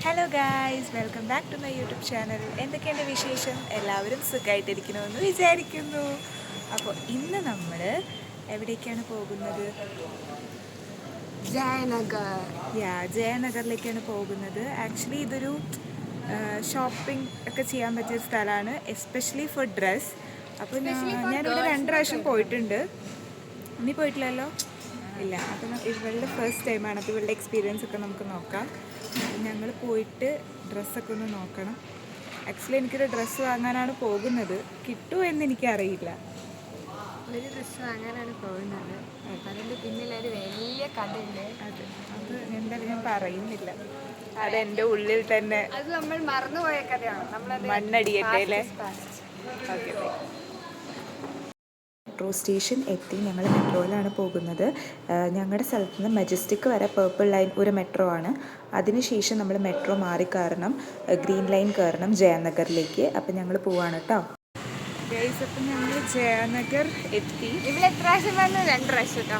Hello guys, welcome back to my YouTube channel. എന്തൊക്കെയുണ്ട് വിശേഷം? എല്ലാവരും സുഖമായിട്ടിരിക്കണമെന്ന് വിചാരിക്കുന്നു. അപ്പോൾ ഇന്ന് നമ്മൾ എവിടേക്കാണ് പോകുന്നത്? ജയനഗറിലേക്കാണ് പോകുന്നത്. ആക്ച്വലി ഇതൊരു ഷോപ്പിംഗ് ഒക്കെ ചെയ്യാൻ പറ്റിയ സ്ഥലമാണ്, എസ്പെഷ്യലി ഫോർ ഡ്രസ്. അപ്പോൾ ഞാനിവിടെ 2 പ്രാവശ്യം പോയിട്ടുണ്ട്. ഇനി പോയിട്ടില്ലല്ലോ? ഇല്ല. അപ്പം ഇവളുടെ ഫസ്റ്റ് ടൈമാണ്. അപ്പോൾ ഇവളുടെ എക്സ്പീരിയൻസ് ഒക്കെ നമുക്ക് നോക്കാം. ഞങ്ങൾ പോയിട്ട് ഡ്രസ്സൊക്കെ ഒന്ന് നോക്കണം. ആക്ച്വലി എനിക്കൊരു ഡ്രസ്സ് വാങ്ങാനാണ് പോകുന്നത്. കിട്ടുമോ എന്ന് എനിക്കറിയില്ല. ഒരു ഡ്രസ്സ് വാങ്ങാനാണ് പോകുന്നത്. അതിൻ്റെ പിന്നിലൊരു വലിയ കഥയുണ്ട്. അത് എന്തായാലും ഞാൻ പറയുന്നില്ല. അതെൻ്റെ ഉള്ളിൽ തന്നെ അത് നമ്മൾ മറന്നുപോയ കഥയാണ്. നമ്മളത് മണ്ണടിയട്ടെ അല്ലേ? ഓക്കെ. മെട്രോ സ്റ്റേഷൻ എത്തി. ഞങ്ങൾ മെട്രോയിലാണ് പോകുന്നത്. ഞങ്ങളുടെ സ്ഥലത്ത് നിന്ന് മജസ്റ്റിക് വരെ പേർപ്പിൾ ലൈൻ ഒരു മെട്രോ ആണ്. അതിനുശേഷം നമ്മൾ മെട്രോ മാറി കയറണം, ഗ്രീൻ ലൈൻ കയറണം ജയനഗറിലേക്ക്. അപ്പം ഞങ്ങൾ പോവാണ് കേട്ടോ ഗൈസ്. അപ്പം ഞങ്ങൾ ജയനഗർ എത്തി. ഇവിടെ എത്ര പ്രാവശ്യം വന്നു? 2 പ്രാവശ്യം കേട്ടോ.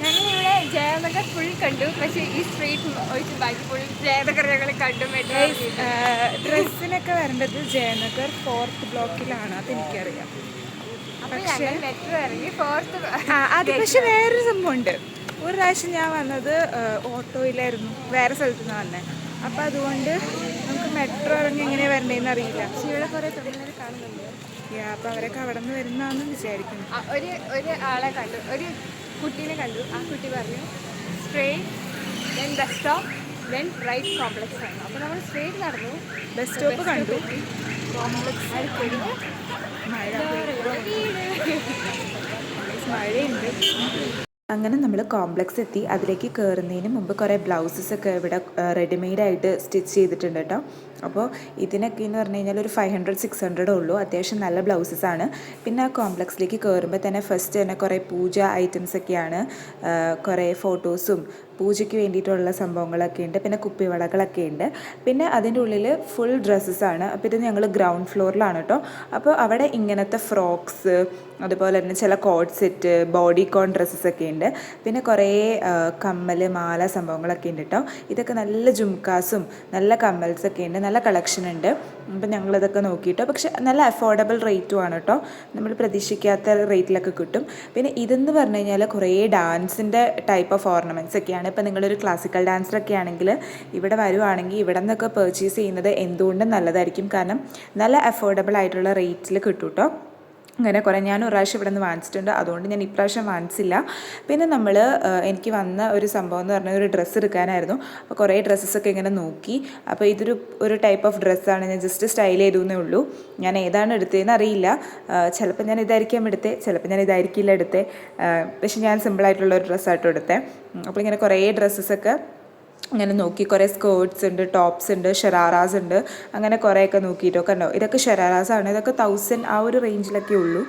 ഞങ്ങളിവിടെ ജയനഗർ ഫുൾ കണ്ടു. പക്ഷേ ഈ സ്ട്രീറ്റ് ഒഴിച്ച് ബാക്കി ഫുൾ ജയനഗർ ഞങ്ങൾ കണ്ടു. മെട്രോ ഡ്രസ്സിനൊക്കെ വരേണ്ടത് ജയനഗർ 4th ബ്ലോക്കിലാണ്, അതെനിക്കറിയാം. പക്ഷേ മെട്രോ ഇറങ്ങി 4th. അത് പക്ഷെ വേറൊരു സംഭവമുണ്ട്. ഒരു പ്രാവശ്യം ഞാൻ വന്നത് ഓട്ടോയിലായിരുന്നു, വേറെ സ്ഥലത്തു നിന്ന് വന്നത്. അപ്പം അതുകൊണ്ട് നമുക്ക് മെട്രോ ഇറങ്ങി എങ്ങനെയാണ് വരേണ്ടതെന്ന് അറിയില്ല. പക്ഷേ ഇവിടെ കുറേ തൊഴിലാളികൾ കാണുന്നുണ്ട്. അപ്പം അവരൊക്കെ അവിടെ നിന്ന് വരുന്നതാണെന്ന് വിചാരിക്കുന്നു. ഒരു ആളെ കണ്ടു, ഒരു കുട്ടീനെ കണ്ടു. ആ കുട്ടി പറഞ്ഞു straight then bus stop then right complex ആണ്. അപ്പോൾ നമ്മൾ സ്ട്രെയിറ്റ് നടന്നു, ബസ് സ്റ്റോപ്പ് കണ്ടു, കോംപ്ലക്സ് മഴയുണ്ട്. അങ്ങനെ നമ്മൾ കോംപ്ലക്സ് എത്തി. അതിലേക്ക് കയറുന്നതിന് മുമ്പ് കുറേ ബ്ലൗസസൊക്കെ ഇവിടെ റെഡിമെയ്ഡായിട്ട് സ്റ്റിച്ച് ചെയ്തിട്ടുണ്ട് കേട്ടോ. അപ്പോൾ ഇതിനൊക്കെ എന്ന് പറഞ്ഞു കഴിഞ്ഞാൽ ഒരു 500-600 ഉള്ളൂ. അത്യാവശ്യം നല്ല ബ്ലൗസസാണ്. പിന്നെ ആ കോംപ്ലക്സിലേക്ക് കയറുമ്പോൾ തന്നെ ഫസ്റ്റ് തന്നെ കുറേ പൂജ ഐറ്റംസൊക്കെയാണ്. കുറേ ഫോട്ടോസും പൂജയ്ക്ക് വേണ്ടിയിട്ടുള്ള സംഭവങ്ങളൊക്കെ ഉണ്ട്. പിന്നെ കുപ്പിവളകളൊക്കെ ഉണ്ട്. പിന്നെ അതിൻ്റെ ഉള്ളിൽ ഫുൾ ഡ്രസ്സസാണ്. അപ്പോൾ ഇത് ഞങ്ങൾ ഗ്രൗണ്ട് ഫ്ലോറിലാണ് കേട്ടോ. അപ്പോൾ അവിടെ ഇങ്ങനത്തെ ഫ്രോക്സ്, അതുപോലെ തന്നെ ചില കോഡ് സെറ്റ്, ബോഡി കോൺ ഡ്രസ്സസൊക്കെ ഉണ്ട്. പിന്നെ കുറേ കമ്മൽ, മാല സംഭവങ്ങളൊക്കെ ഉണ്ട് കേട്ടോ. ഇതൊക്കെ നല്ല ജുംക്കാസും നല്ല കമ്മൽസൊക്കെ ഉണ്ട്. നല്ല കളക്ഷൻ ഉണ്ട്. അപ്പം ഞങ്ങളിതൊക്കെ നോക്കിയിട്ടോ. പക്ഷെ നല്ല അഫോർഡബിൾ റേറ്റുമാണ് കേട്ടോ. നമ്മൾ പ്രതീക്ഷിക്കാത്ത റേറ്റിലൊക്കെ കിട്ടും. പിന്നെ ഇതെന്ന് പറഞ്ഞു കഴിഞ്ഞാൽ കുറേ ഡാൻസിൻ്റെ ടൈപ്പ് ഓഫ് ഓർണമെൻറ്റ്സ് ഒക്കെയാണ്. ഇപ്പം നിങ്ങളൊരു ക്ലാസിക്കൽ ഡാൻസറൊക്കെ ആണെങ്കിൽ ഇവിടെ വരുവാണെങ്കിൽ ഇവിടെ നിന്നൊക്കെ പർച്ചേസ് ചെയ്യുന്നത് എന്തുകൊണ്ടും നല്ലതായിരിക്കും. കാരണം നല്ല അഫോർഡബിൾ ആയിട്ടുള്ള റേറ്റിൽ കിട്ടും കേട്ടോ. അങ്ങനെ കുറേ ഞാൻ ഒരു പ്രാവശ്യം ഇവിടെ നിന്ന് വാങ്ങിച്ചിട്ടുണ്ട്. അതുകൊണ്ട് ഞാൻ ഇപ്രാവശ്യം വാങ്ങിച്ചില്ല. പിന്നെ എനിക്ക് വന്ന ഒരു സംഭവം എന്ന് പറഞ്ഞാൽ ഒരു ഡ്രസ്സ് എടുക്കാനായിരുന്നു. അപ്പോൾ കുറേ ഡ്രസ്സസൊക്കെ ഇങ്ങനെ നോക്കി. അപ്പോൾ ഒരു ടൈപ്പ് ഓഫ് ഡ്രസ്സാണ്. ഞാൻ ജസ്റ്റ് സ്റ്റൈൽ ചെയ്തേ ഉള്ളൂ. ഞാൻ ഏതാണ് എടുത്തതെന്ന് അറിയില്ല. ചിലപ്പോൾ ഞാൻ ഇതായിരിക്കാം എടുത്തത്, ചിലപ്പോൾ ഞാൻ ഇതായിരിക്കില്ല എടുത്തത്. പക്ഷെ ഞാൻ സിമ്പിളായിട്ടുള്ളൊരു ഡ്രസ്സായിട്ടും എടുത്തത്. അപ്പോൾ ഇങ്ങനെ കുറേ ഡ്രസ്സസൊക്കെ അങ്ങനെ നോക്കി. കുറേ സ്കേർട്സ് ഉണ്ട്, ടോപ്സ് ഉണ്ട്, ഷെറാറാസ് ഉണ്ട്. അങ്ങനെ കുറേയൊക്കെ നോക്കിയിട്ടൊക്കെ ഉണ്ടോ. ഇതൊക്കെ ഷെറാറാസാണ്. ഇതൊക്കെ 1000 ആ ഒരു റേഞ്ചിലൊക്കെ ഉള്ളൂ.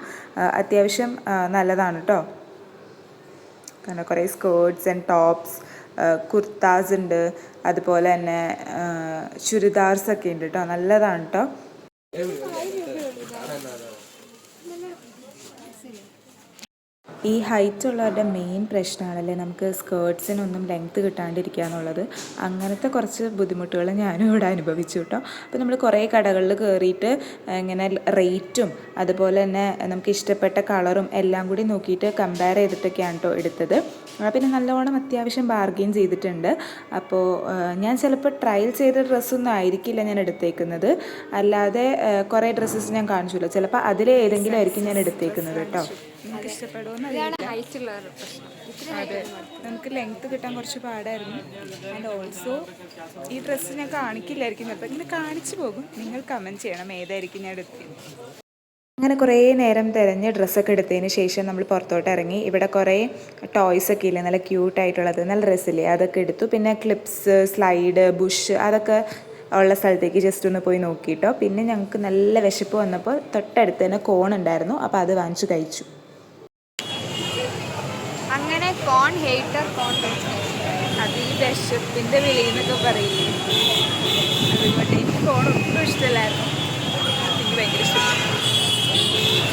അത്യാവശ്യം നല്ലതാണ് കേട്ടോ. കാരണം കുറേ സ്കേർട്സ് ആൻഡ് ടോപ്സ്, കുർത്താസ് ഉണ്ട്, അതുപോലെ തന്നെ ചുരിദാർസൊക്കെ ഉണ്ട് കേട്ടോ. നല്ലതാണ് കേട്ടോ. ഈ ഹൈറ്റ് ഉള്ളവരുടെ മെയിൻ പ്രശ്നമാണല്ലേ നമുക്ക് സ്കേർട്സിനൊന്നും ലെങ്ത്ത് കിട്ടാണ്ടിരിക്കുക എന്നുള്ളത്. അങ്ങനത്തെ കുറച്ച് ബുദ്ധിമുട്ടുകൾ ഞാനും ഇവിടെ അനുഭവിച്ചു കേട്ടോ. അപ്പോൾ നമ്മൾ കുറേ കടകളിൽ കയറിയിട്ട് ഇങ്ങനെ റേറ്റും അതുപോലെ തന്നെ നമുക്ക് ഇഷ്ടപ്പെട്ട കളറും എല്ലാം കൂടി നോക്കിയിട്ട് കമ്പയർ ചെയ്തിട്ടൊക്കെയാണ് കേട്ടോ എടുത്തത്. പിന്നെ നല്ലോണം അത്യാവശ്യം ബാർഗെയിൻ ചെയ്തിട്ടുണ്ട്. അപ്പോൾ ഞാൻ ചിലപ്പോൾ ട്രയൽ ചെയ്ത ഡ്രസ്സൊന്നും ആയിരിക്കില്ല ഞാൻ എടുത്തേക്കുന്നത്. അല്ലാതെ കുറേ ഡ്രസ്സസ് ഞാൻ കാണിച്ചില്ല. ചിലപ്പോൾ അതിലേതെങ്കിലും ആയിരിക്കും ഞാൻ എടുത്തേക്കുന്നത് കേട്ടോ. നമുക്ക് ഇഷ്ടപ്പെടുമെന്ന് അതെ, നമുക്ക് ലെങ്ത്ത് കിട്ടാൻ കുറച്ച് പാടായിരുന്നു. ആൻഡ് ഓൾസോ ഈ ഡ്രസ്സ് ഞാൻ കാണിക്കില്ലായിരിക്കും, ചിലപ്പോൾ ഇങ്ങനെ കാണിച്ചു പോകും. നിങ്ങൾ കമൻറ്റ് ചെയ്യണം ഏതായിരിക്കും ഞാൻ എടുത്തത്. അങ്ങനെ കുറേ നേരം തിരഞ്ഞ് ഡ്രസ്സൊക്കെ എടുത്തതിന് ശേഷം നമ്മൾ പുറത്തോട്ട് ഇറങ്ങി. ഇവിടെ കുറേ ടോയ്സൊക്കെ ഇല്ലേ, നല്ല ക്യൂട്ടായിട്ടുള്ളത്, നല്ല ഡ്രസ്സില്ലേ, അതൊക്കെ എടുത്തു. പിന്നെ ക്ലിപ്സ്, സ്ലൈഡ്, ബുഷ്, അതൊക്കെ ഉള്ള സ്ഥലത്തേക്ക് ജസ്റ്റ് ഒന്ന് പോയി നോക്കിയിട്ടോ. പിന്നെ ഞങ്ങൾക്ക് നല്ല വിശപ്പ് വന്നപ്പോൾ തൊട്ടടുത്ത് തന്നെ കോൺ ഉണ്ടായിരുന്നു. അപ്പോൾ അത് വാങ്ങിച്ചു കഴിച്ചു. അങ്ങനെ കോൺ ഹേറ്റർ, കോൺ അത് ഈ വിശപ്പിൻ്റെ വിളിയെന്നൊക്കെ പറയില്ലേ, അതുകൊണ്ട് എനിക്ക് കോൺ ഒട്ടും ഇഷ്ടമല്ലായിരുന്നു. എനിക്ക് ഭയങ്കര ഇഷ്ടപ്പെട്ടു.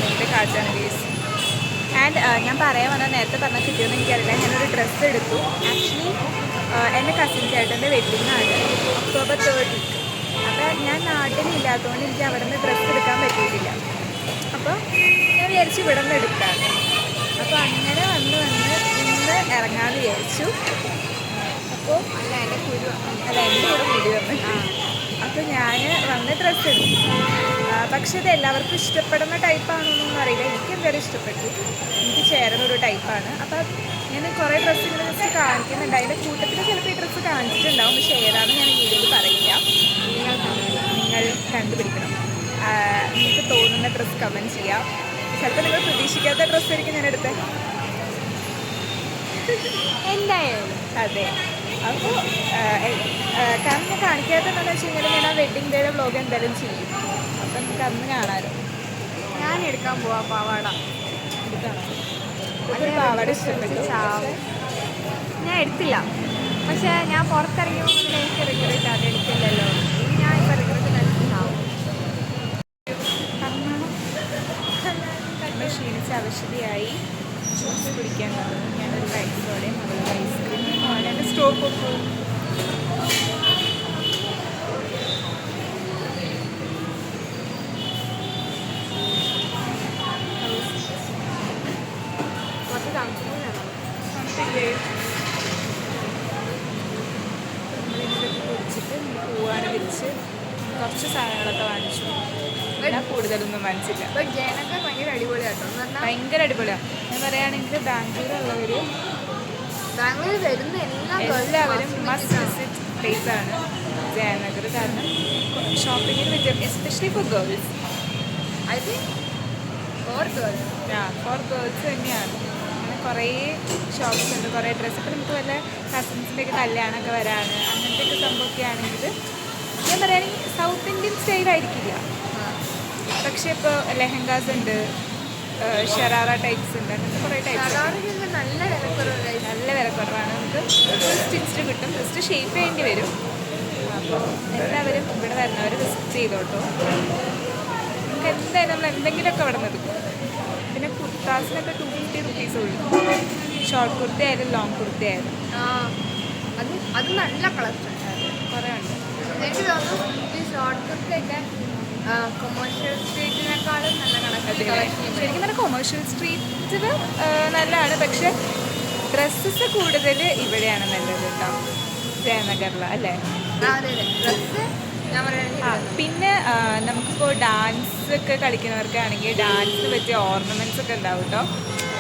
എൻ്റെ കാറ്റാണ് കേസ്. ആൻഡ് ഞാൻ പറയാൻ വന്നാൽ നേരത്തെ പറഞ്ഞാൽ കിട്ടിയെന്ന് എനിക്കറിയില്ല. ഞാനൊരു ഡ്രസ്സ് എടുത്തു. ആക്ച്വലി എൻ്റെ കസിൻ ചേട്ടൻ്റെ വെഡിങ്ങാണ് ഒക്ടോബർ 3 അപ്പോൾ ഞാൻ നാട്ടിലില്ലാത്തതുകൊണ്ട് എനിക്ക് അവിടെ നിന്ന് ഡ്രസ്സ് എടുക്കാൻ പറ്റിയിട്ടില്ല. അപ്പോൾ ഞാൻ വിചാരിച്ചു ഇവിടെ നിന്ന് എടുക്കാറ്. അപ്പോൾ അങ്ങനെ വന്ന് ഇന്ന് ഇറങ്ങാമെന്ന് വിചാരിച്ചു. അപ്പോൾ എൻ്റെ കൂടെ മുടി വന്ന് അപ്പോൾ ഞാൻ വന്ന് ഡ്രസ്സ് എടുത്തു. പക്ഷേ ഇത് എല്ലാവർക്കും ഇഷ്ടപ്പെടുന്ന ടൈപ്പാണോന്നൊന്നും അറിയില്ല. എനിക്ക് എന്തായാലും ഇഷ്ടപ്പെട്ടു. എനിക്ക് ചേരുന്ന ഒരു ടൈപ്പാണ്. അപ്പോൾ ഞാൻ കുറേ ഡ്രസ്സ് ഇങ്ങനെ ജസ്റ്റ് കാണിക്കുന്നുണ്ട്. അതിൻ്റെ കൂട്ടത്തിൽ ചിലപ്പോൾ ഈ ഡ്രസ്സ് കാണിച്ചിട്ടുണ്ടാവും. പക്ഷേ ഏതാണെന്ന് ഞാൻ ഈ വീഡിയോയിൽ പറയില്ല. നിങ്ങൾ കണ്ടുപിടിക്കണം. നിങ്ങൾക്ക് തോന്നുന്ന ഡ്രസ്സ് കമൻറ്റ് ചെയ്യാം. ചിലപ്പോൾ നിങ്ങൾ പ്രതീക്ഷിക്കാത്ത ഡ്രസ്സായിരിക്കും ഞാൻ എടുത്തത്. എന്തായാലും അതെ. അപ്പോൾ കാരണം ഞാൻ കാണിക്കാത്തതെന്ന് വെച്ച് കഴിഞ്ഞാൽ ഞാൻ ആ വെഡ്ഡിങ് ഡേയുടെ വ്ലോഗ് എന്തായാലും ചെയ്യും. അപ്പം നമുക്ക് അന്ന് കാണാമല്ലോ. ഞാൻ എടുക്കാൻ പോവാം പാവാട. എടുക്കണം. ഒരു പാവാട ഇഷ്ടപ്പെട്ടു. ഞാൻ എടുത്തില്ല. പക്ഷേ ഞാൻ പുറത്തിറങ്ങിയപ്പോൾ മുതൽ എനിക്ക് റിഗ്രറ്റ് അത് എടുക്കില്ലല്ലോ. ഇനി ഞാൻ ഇപ്പോൾ റിഗ്രറ്റ് മനസ്സിലാവും. നമ്മൾ ക്ഷീണിച്ച് അവശതയായി ജ്യൂസ് കുടിക്കാൻ വന്നു. ഞാനൊരു റൈസോടെയും അവളൊരു ഐസ്ക്രീം അവൻ്റെ സ്റ്റോപ്പ് പോകും. കുറച്ച് തണുപ്പില്ലാണോ? തണുപ്പില്ലേ? നമ്മളിതൊക്കെ കുടിച്ചിട്ട് പോവാൻ വെച്ച് കുറച്ച് സാധനങ്ങളൊക്കെ വാങ്ങിച്ചു. ഞാൻ കൂടുതലൊന്നും വാങ്ങിച്ചില്ല. ഇപ്പോൾ ജയനൊക്കെ ഭയങ്കര അടിപൊളിയാട്ടോ. എന്ന് പറഞ്ഞാൽ ഭയങ്കര അടിപൊളിയാണ്. ഞാൻ പറയുകയാണെങ്കിൽ ബാംഗ്ലൂരുള്ളവർ ബാംഗ്ലൂർ വരുന്ന എല്ലാവരും മസ്റ്റ് വിസിറ്റ് പ്ലേസാണ് ജയനഗർ. കാരണം ഷോപ്പിങ്ങിന് പറ്റും, especially for girls. I think for girls തന്നെയാണ്. അങ്ങനെ കുറേ ഷോപ്സ് ഉണ്ട്, കുറേ ഡ്രസ്സ്. ഇപ്പോൾ നമുക്ക് വല്ല കസിൻസിൻ്റെയൊക്കെ കല്യാണമൊക്കെ വരാണ്, അങ്ങനത്തെയൊക്കെ സംഭവമൊക്കെ ആണെങ്കിൽ ഞാൻ പറയുകയാണെങ്കിൽ സൗത്ത് ഇന്ത്യൻ സ്റ്റൈലായിരിക്കില്ല. പക്ഷേ ഇപ്പോൾ ലെഹങ്കാസ് ഉണ്ട്, ഷറാറ ടൈപ്സ് ഉണ്ട്, അങ്ങനത്തെ കുറേ ടൈപ്സ്. നല്ല വിലക്കുറവാണ്. നമുക്ക് സ്റ്റിച്ച്ഡ് കിട്ടും. ജസ്റ്റ് ഷേപ്പ് ചെയ്യേണ്ടി വരും. അപ്പോൾ എല്ലാവരും ഇവിടെ വരുന്നവർ വിസിറ്റ് ചെയ്തോട്ടോ. നമുക്ക് എന്തായാലും നമ്മൾ എന്തെങ്കിലുമൊക്കെ അവിടെ നിന്ന് എടുക്കും. പിന്നെ കുർത്താസിനൊക്കെ 250 റുപ്പീസ് ഉള്ളൂ. ഷോർട്ട് കുർത്തി ആയാലും ലോങ് കുർത്തി ആയാലും. അത് നല്ല കളക്ഷൻ കുറേ ഉണ്ട്. എനിക്ക് തോന്നുന്നു ഈ ഷോർട്ട് കുർത്തിയൊക്കെ കൊമേഴ്ഷ്യൽ സ്ട്രീറ്റിനേക്കാളും നല്ല കളക്ഷൻ. ശരിക്കും പറഞ്ഞാൽ കൊമേഴ്ഷ്യൽ സ്ട്രീറ്റിൽ നല്ലതാണ്. പക്ഷെ ഡ്രസ്സസ് കൂടുതൽ ഇവിടെയാണ് നല്ലത് കേട്ടോ, ജയനഗറിൽ അല്ലേ? അതെ ഡ്രസ്സ് ഞാൻ പറയുകയാണെങ്കിൽ. പിന്നെ നമുക്കിപ്പോൾ ഡാൻസ് ഒക്കെ കളിക്കുന്നവർക്കാണെങ്കിൽ ഡാൻസിന് പറ്റിയ ഓർണമെൻറ്റ്സ് ഒക്കെ ഉണ്ടാവും കേട്ടോ.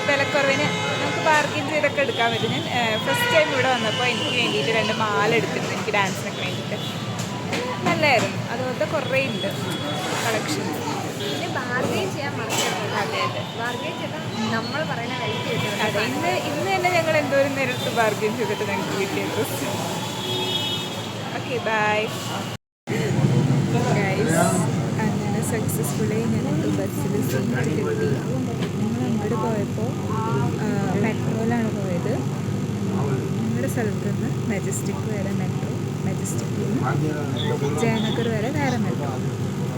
വിലക്കുറവിന് നമുക്ക് ബാർഗെയിൻ ചെയ്തൊക്കെ എടുക്കാൻ പറ്റും. ഞാൻ ഫസ്റ്റ് ടൈം ഇവിടെ വന്നപ്പോൾ എനിക്ക് വേണ്ടിയിട്ട് 2 മാല എടുത്തിരുന്നു, എനിക്ക് ഡാൻസിനൊക്കെ വേണ്ടിയിട്ട്. നല്ലതായിരുന്നു. അതുപോലത്തെ കുറേ ഉണ്ട് കളക്ഷൻസ്. പിന്നെ ബാർഗെയിൻ ചെയ്യാൻ മറക്കരുത്. അതെ ബാർഗെയിൻ ചെയ്താൽ നമ്മൾ പറയുന്ന വിലയ്ക്ക് കിട്ടും. അതെ. ഇന്ന് തന്നെ ഞങ്ങൾ എന്തോരം നേരിട്ട് ബാർഗെയിൻ ചെയ്തിട്ട് ഞങ്ങൾക്ക് കിട്ടിയ ഡ്രസ്സ്. Okay bye guys. അങ്ങനെ സക്സസ്ഫുള്ളി ഞങ്ങൾക്ക് ബസ്സിൽ സീറ്റ് കിട്ടി. ഞങ്ങൾ അങ്ങോട്ട് പോയപ്പോൾ മെട്രോയിലാണ് പോയത്. ഞങ്ങളുടെ സ്ഥലത്ത് നിന്ന് മെജസ്റ്റിക് വരെ മെട്രോ, മെജസ്റ്റിക്കിൽ നിന്ന് ജയനഗർ വരെ വേറെ മെട്രോ.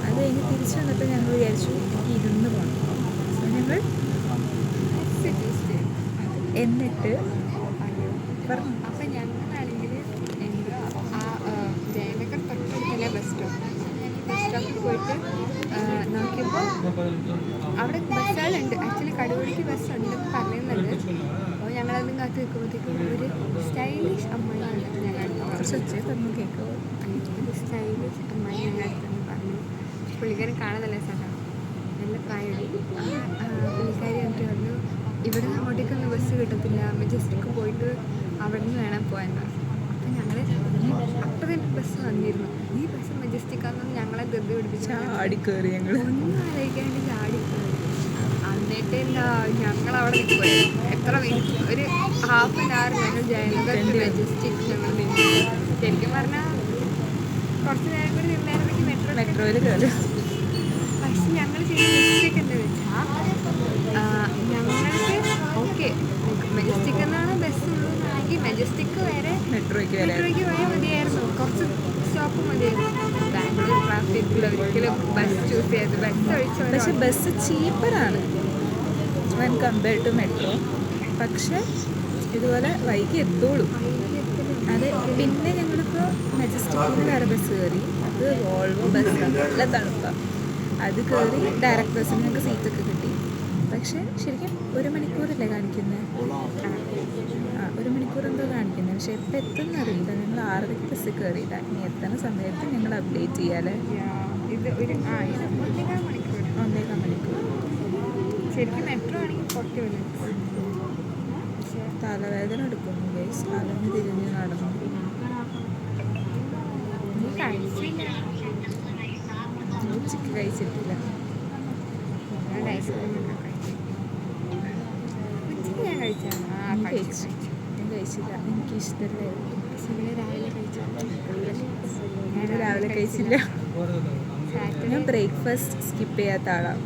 അത് കഴിഞ്ഞ് തിരിച്ചു വന്നപ്പോൾ ഞങ്ങൾ വിചാരിച്ചു എനിക്ക് ഇരുന്ന് പോകണം. സോ ഞങ്ങൾ എന്നിട്ട് പറഞ്ഞു. അപ്പം ഞങ്ങളാണെങ്കിൽ എന്താ ജയനഗർ തൊട്ടടുത്തല്ലേ ബസ് സ്റ്റോപ്പ്. ബസ് സ്റ്റോപ്പിൽ പോയിട്ട് നോക്കിയപ്പോൾ അവിടെ ബസ്സുകളുണ്ട്. ആക്ച്വലി കടുവടിക്ക് ബസ് ഉണ്ടെന്ന് പറയുന്നുണ്ട്. അപ്പോൾ ഞങ്ങളതും കാത്ത് നിൽക്കുമ്പോഴത്തേക്കും ഒരു സ്റ്റൈലിഷ് അമ്മായി വന്നിട്ട് ഞങ്ങളുടെ കുറച്ച് ഉച്ചയെ തന്നു കേൾക്കുമോ? ഒരു സ്റ്റൈലിഷ് അമ്മായി ഞങ്ങളുടെ അടുത്തെന്ന് പറഞ്ഞു. പുള്ളിക്കാരൻ കാണാൻ നല്ല സ്ഥലമാണ്, നല്ല പ്രായമുണ്ട്. പുള്ളിക്കാരി എന്നിട്ട് പറഞ്ഞു ഇവിടെ നിന്ന് അങ്ങോട്ടേക്കൊന്നും ബസ് കിട്ടത്തില്ല, മെജസ്റ്റിക്ക് പോയിട്ട് അവിടെ നിന്ന് വേണം പോകാൻ. അപ്പം ഞങ്ങൾ അപ്പം തന്നെ ബസ് വന്നിരുന്നു. ഈ ബസ് മെജസ്റ്റിക്കാണെന്ന് ഞങ്ങളെ ധൃതി പിടിപ്പിച്ച് ചാടിക്കയറി. ഞങ്ങൾ ഒന്നും ആലോചിക്കാണ്ട് ചാടിക്കയറി. എന്നിട്ട് എന്താ ഞങ്ങളവിടെ നിൽക്കുമായിരുന്നു. എത്ര മിനിറ്റ്, ഒരു ½ an hour ഞങ്ങൾ ജയനഗർ മെജസ്റ്റിക് ഞങ്ങൾ നിന്നു. ശരിക്കും പറഞ്ഞാൽ കുറച്ച് നേരം കൂടി നിന്നായിരുന്നെങ്കിൽ മെട്രോയിൽ കയറി. പക്ഷെ ഞങ്ങൾ ചെയ്ത മിസ്റ്റേക്ക് എന്താ വെച്ചാൽ ഞങ്ങൾക്ക് ഓക്കെ മെജസ്റ്റിക് എന്നാണ് ബസ് ഉള്ളതെന്നാണെങ്കിൽ മെജസ്റ്റിക് വരെ മെട്രോയ്ക്ക് പോയാൽ മതിയായിരുന്നു. കുറച്ച് സ്റ്റോപ്പ് മതിയായിരുന്നു. ബാംഗ്ലൂർ ട്രാഫിക്കിൽ ഒരിക്കലും ബസ് ചൂസ് ചെയ്ത് ബസ് ഒഴിച്ച്. പക്ഷെ ബസ് ചീപ്പറാണ് വെൻ കമ്പയർഡ് ടു മെട്രോ. പക്ഷെ ഇതുപോലെ വൈകി എത്തുള്ളൂ. അതെ. പിന്നെ ഞങ്ങളിപ്പോൾ മെജസ്റ്റിക്കിൽ വേറെ ബസ് കയറി. അത് വോൾവോ ബസ്സാണ്, നല്ല തണുപ്പാണ്. അത് കയറി ഡയറക്റ്റ് ബസ്സിന് ഞങ്ങൾക്ക് സീറ്റൊക്കെ കിട്ടി. പക്ഷേ ശരിക്കും 1 മണിക്കൂറല്ലേ കാണിക്കുന്നത്? 1 മണിക്കൂർ എന്തോ കാണിക്കുന്നത്. പക്ഷേ എപ്പോൾ എത്തുമെന്ന് അറിയില്ല. ഞങ്ങൾ 6:30 ബസ്സിൽ കയറിയില്ല. ഇനി എത്തുന്ന സമയത്ത് ഞങ്ങൾ അപ്ഡേറ്റ് ചെയ്യാല്ലേ. ഇത് ഒരു 1.25 മണിക്കൂർ. 1.25 മണിക്കൂർ. ശരിക്കും മെട്രോ ആണെങ്കിൽ 40 മിനിറ്റ്സ്. പക്ഷേ തലവേദന എടുക്കുന്നു ഗൈസ്. അലഞ്ഞ് തിരിഞ്ഞ് നടന്നു. നീ കഴിച്ചില്ല. ഉച്ചയ്ക്ക് കഴിച്ചിട്ടില്ല. ഞാൻ ഐസ്ക്രീം ഒക്കെ കഴിച്ചു. ഉച്ചയ്ക്ക് ഞാൻ കഴിച്ചാണ്. ഞാൻ കഴിച്ചു. ഞാൻ കഴിച്ചില്ല, എനിക്ക് ഇഷ്ടമല്ലായിരുന്നു. പക്ഷെ ഇന്നലെ രാവിലെ കഴിച്ചു. ഞാൻ രാവിലെ കഴിച്ചില്ല. ഞാൻ ബ്രേക്ക്ഫാസ്റ്റ് സ്കിപ്പ് ചെയ്യാത്ത ആളാണ്.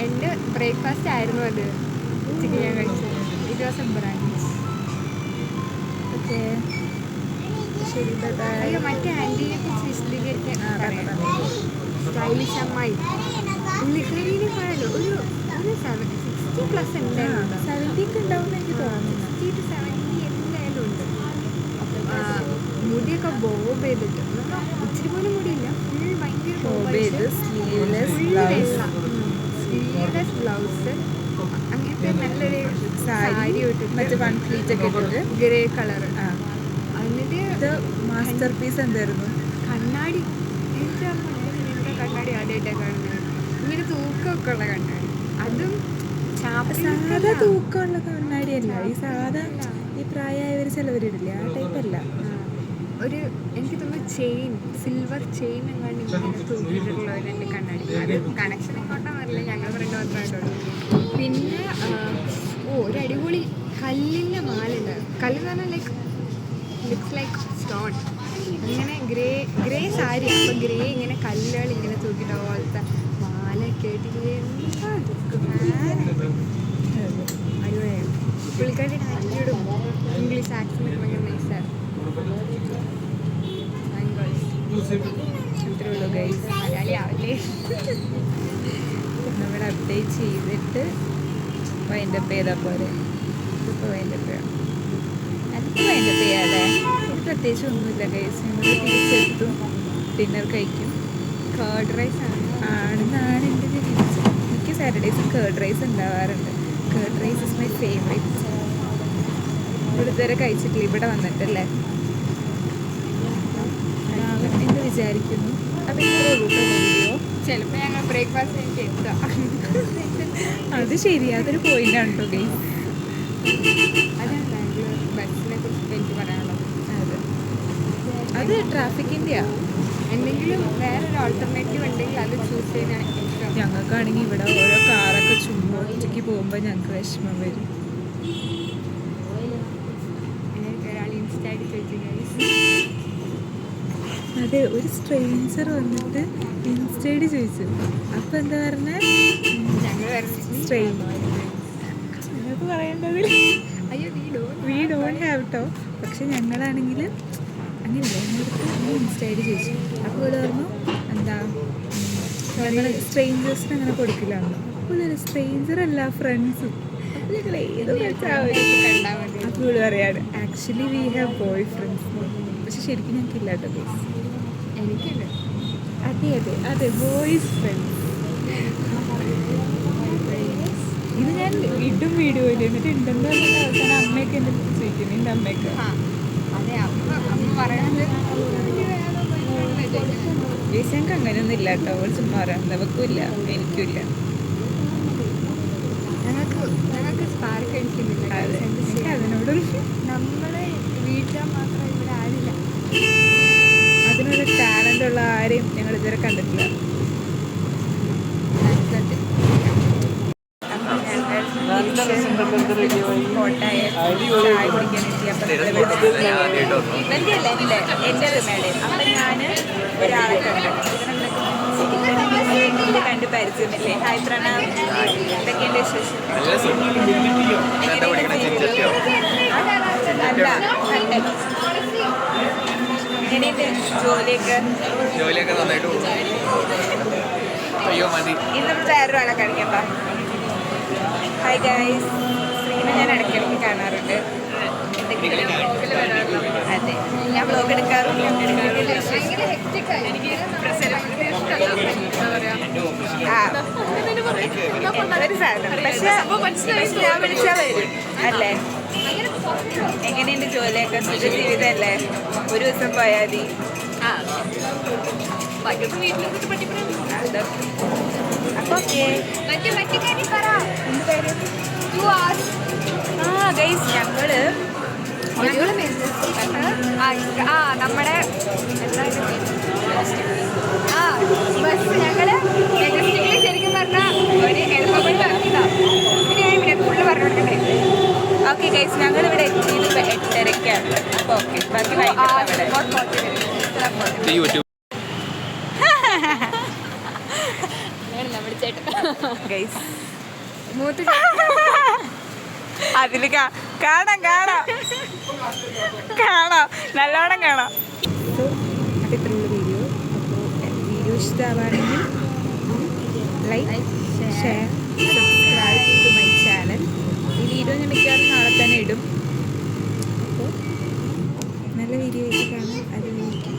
എൻ്റെ ബ്രേക്ക്ഫാസ്റ്റ് ആയിരുന്നു അത്. ഉച്ചയ്ക്ക് ഞാൻ കഴിച്ചത്. It was a brunch. Okay ശരി, ബൈ. അയ്യോ, മറ്റേ ആൻറ്റീനെ കുറിച്ച് വിശദീകരിക്കാൻ സ്റ്റൈലിഷ് അമ്മായി പുള്ളിക്കാരിനെ പറയാലോ ഒരു 60+ എന്തായാലും 70 ഉണ്ടാവുമെന്ന് എനിക്ക് തോന്നുന്നു. 60 to 70 എന്തായാലും ഉണ്ട്. മുടിയൊക്കെ ബോബ് ചെയ്തിട്ട് ഇച്ചിരി പോലും മുടിയില്ല, ഫുൾ ഭയങ്കര സ്ലീവ്ലെസ് ബ്ലൗസ്, അങ്ങനത്തെ നല്ലൊരു സാരി ഇട്ടിട്ട് മറ്റേ 1 പ്ലീറ്റ് ഒക്കെ ഇട്ടിട്ട് ഗ്രേ കളറ്. എന്നിട്ട് ഇത് മാസ്റ്റർ പീസ് എന്തായിരുന്നു? കണ്ണാടി. എനിക്ക് ഇങ്ങനത്തെ കണ്ണാടി ആദ്യമായിട്ടാണ് കാണുന്നത്. ഇങ്ങനെ തൂക്കമൊക്കെ ഉള്ള കണ്ണാടി. അതും സാധാ തൂക്കമുള്ള കണ്ണാടിയല്ല, ഈ സാധാ ഈ പ്രായമായവർ ചിലവരിടില്ല, ആ ടൈപ്പല്ല. ഒരു എനിക്ക് തോന്നുന്നു ചെയിൻ, സിൽവർ ചെയിൻ എങ്ങാണ്ട് ഇങ്ങനെ തൂക്കിയിട്ടുള്ള ഒരു 2 കണ്ണാടി. അത് കണക്ഷൻ കൊണ്ടാണെന്നറിയില്ല, ഞങ്ങൾ ഫ്രണ്ട് മാത്രമായിട്ടുള്ളൂ. പിന്നെ ഒരു അടിപൊളി കല്ലിൻ്റെ മാലുണ്ട്. കല്ലെന്ന് പറഞ്ഞാൽ ലുക്സ് ലൈക്ക് സ്റ്റോൺ. അങ്ങനെ ഗ്രേ സാരി, അപ്പോൾ ഗ്രേ ഇങ്ങനെ കല്ലുകൾ ഇങ്ങനെ തൂക്കിയിട്ട പോലത്തെ മാലൊക്കെ ആയിട്ട് എന്താ അടിപൊളിയാണ്. പുള്ളിക്കാരുടെ ആറ്റിറ്റ്യൂഡും ഇംഗ്ലീഷ് ആക്സെൻ്റ് ഭയങ്കര നൈസാണ്. അത്രേ ഉള്ളൂ ഗൈസ്. മലയാളി ആവല്ലേ. നമ്മൾ അപ്ഡേറ്റ് ചെയ്തിട്ട് വൈൻഡപ്പ് ചെയ്താൽ പോലെ. ഇതിപ്പോൾ വൈൻഡപ്പ് ചെയ്യാം. അതിപ്പോൾ വൈൻഡപ്പ് ചെയ്യാതെ പ്രത്യേകിച്ച് ഒന്നുമില്ല ഗൈസ്. ഞങ്ങൾ തിരിച്ചെത്തും, ഡിന്നർ കഴിക്കും. കേർഡ് റൈസ് ആണെന്നാണ് എൻ്റെ ഒരു രീതി. മിക്ക സാറ്റർഡേയ്സും കേർഡ് റൈസ് ഉണ്ടാവാറുണ്ട്. Curd rice is my favourite. ഇവിടെ ഇതുവരെ കഴിച്ചിട്ടില്ല, ഇവിടെ വന്നിട്ടല്ലേ. എന്ന് വിചാരിക്കുന്നു. അപ്പോൾ ഇത്രേ ഉള്ളൂ വീഡിയോ. ചിലപ്പോൾ ഞങ്ങൾ ബ്രേക്ക്ഫാസ്റ്റ് എനിക്ക് എത്താം. അത് ശരി, അതൊരു പോയിൻ്റാണ് കേട്ടോ ഗൈസ്. അതാണ് ബാംഗ്ലൂർ ബസ്സിനെ കുറിച്ച് എനിക്ക് പറയാനുള്ളത്. അത് ട്രാഫിക്കിൻ്റെയാണ്. എന്തെങ്കിലും വേറൊരു ഓൾട്ടർനേറ്റീവ് ഉണ്ടെങ്കിൽ അത് ചൂസ് ചെയ്യാൻ ഇഷ്ടം. ഞങ്ങൾക്കാണെങ്കിൽ ഇവിടെ ഓരോ കാറൊക്കെ ചുമ്മാ ഒറ്റയ്ക്ക് പോകുമ്പോൾ ഞങ്ങൾക്ക് വിഷമം വരും. എനിക്ക് ഒരാൾ ഇൻസ്റ്റായിട്ട് ചോദിച്ചു ഗൈസ്. അതെ, ഒരു സ്ട്രേഞ്ചർ വന്നിട്ട് ഇൻസ്റ്റൈഡ് ചോദിച്ചു. അപ്പോൾ എന്താ പറഞ്ഞാൽ ഞങ്ങൾ ഞങ്ങൾക്ക് പറയേണ്ടതിൽ അയ്യോ വി ഡോണ്ട് ഹാവ് ടോ. പക്ഷെ ഞങ്ങളാണെങ്കിൽ അങ്ങനെയല്ല, ഞങ്ങൾക്ക് ഇൻസ്റ്റൈഡ് ചോദിച്ചു. അപ്പോൾ ഇവിടെ പറഞ്ഞു എന്താ ഞങ്ങൾ സ്ട്രേഞ്ചേഴ്സിന് അങ്ങനെ കൊടുക്കില്ലാന്ന്. അപ്പോൾ സ്ട്രേഞ്ചർ അല്ല, ഫ്രണ്ട്സും. അപ്പോൾ ഞങ്ങൾ ഏത് കണ്ടാൽ മതി. അപ്പോൾ ഇവിടെ പറയാണ് actually we have boy friends. പക്ഷെ ശരിക്കും ഞങ്ങൾക്കില്ല കേട്ടോ ഗൈസ്. എനിക്കുണ്ട്. അതെ ബോയ്സ് ഫ്രണ്ട്സ്. ഇത് ഞാൻ ഇടും വീഡിയോയിൽ. എന്നിട്ട് ഉണ്ടെന്ന് പറഞ്ഞാൽ അവസാനം അമ്മയൊക്കെ എൻ്റെ അടുത്ത് ചോദിക്കുന്നു, എൻ്റെ അമ്മയൊക്കെ. അതെ, അമ്മ പറയണത് ഗൈസ് ഞങ്ങൾക്ക് അങ്ങനെയൊന്നും ഇല്ല കേട്ടോ. അവൾ ചുമ്മാ പറയാം, നമുക്കും ഇല്ല, എനിക്കും ഇല്ല. ഞങ്ങൾക്ക് സ്പാർക്ക് അടിക്കുന്നില്ല. എനിക്ക് അതിനോടും നമ്മളെ വീട്ടിൽ മാത്രം ഇവിടെ ആരില്ല. അതിനുള്ള ടാലൻ്റ് ഉള്ള ആരെയും ഞങ്ങൾ ഇതുവരെ കണ്ടിട്ടില്ല. ചായ കുടിക്കാൻ ഇവൻ്റെ അല്ല എൻ്റെ റിമേഡ്. അപ്പം ഞാൻ ഒരാളെ കണ്ട് പരിചയമില്ലേ. ഹായ് പ്രണവ്, എന്തൊക്കെയുണ്ട് വിശേഷം? അല്ല എങ്ങനെയുണ്ട് ജോലിയൊക്കെ നന്നായിട്ട് പോകും. അയ്യോ മതി. ഇന്ന് നമ്മൾ വേറൊരാളെ കാണിക്കണ്ട. ഹായ് ഗൈസ്, ശ്രീനെ ഞാൻ ഇടയ്ക്കിടയ്ക്ക് കാണാറുണ്ട്. ഇടയ്ക്ക് വ്ളോഗിൽ വരാറുള്ള അതെ, ഞാൻ വ്ലോഗ് എടുക്കാറുണ്ട്. ഭയങ്കര hectic ആയി. എനിക്ക് സെലിബ്രിറ്റി ഇഷ്ടമല്ല. എന്താ പറയാ ഒരു സാധനം പക്ഷെ ഞാൻ വിളിച്ചാൽ വരും അല്ലേ? എങ്ങനെയുണ്ട് ജോലിയൊക്കെ? സുഖ ജീവിതമല്ലേ? ഒരു ദിവസം പോയാൽ മതി. ബാക്കിയൊക്കെ വീട്ടിലിട്ട് പറ്റിപ്പറയും. അപ്പൊ ഓക്കെ. മറ്റേ കാര്യം പറ. എന്ത് കാര്യം? ഗൈസ് ഞങ്ങള് നമ്മുടെ ബസ് ഞങ്ങള് മെജസ്റ്റിക്കിൽ ശരിക്കും പറഞ്ഞാൽ ഒരു എളുപ്പപ്പെട്ട് ഇറങ്ങിയതാണ്. പിന്നെ ഞാൻ ഇവിടെ ഫുള്ള് പറഞ്ഞു കൊടുക്കണ്ടേ. ഓക്കെ ഗൈസ്, ഞങ്ങളിവിടെ എത്തിയത് 8:30-ക്കാണ്. അപ്പോൾ ഓക്കെ, ബാക്കി വൈകിട്ട് യൂട്യൂബ് നമ്മുടെ ചേട്ടൻ ഗൈസ് മൂത്ത് അതിൽ കാണാം നല്ലോണം കാണാം. അപ്പോൾ ഇത്രയുള്ള വീഡിയോ. അപ്പോൾ വീഡിയോ ഇഷ്ടമാണെങ്കിൽ like, share, subscribe to my channel. ഈ വീഡിയോ ഞാൻ മിക്കവാറും നാളെ തന്നെ ഇടും. അപ്പോൾ നല്ല വീഡിയോ ആയിട്ട് കാണാം. അതിലേക്ക്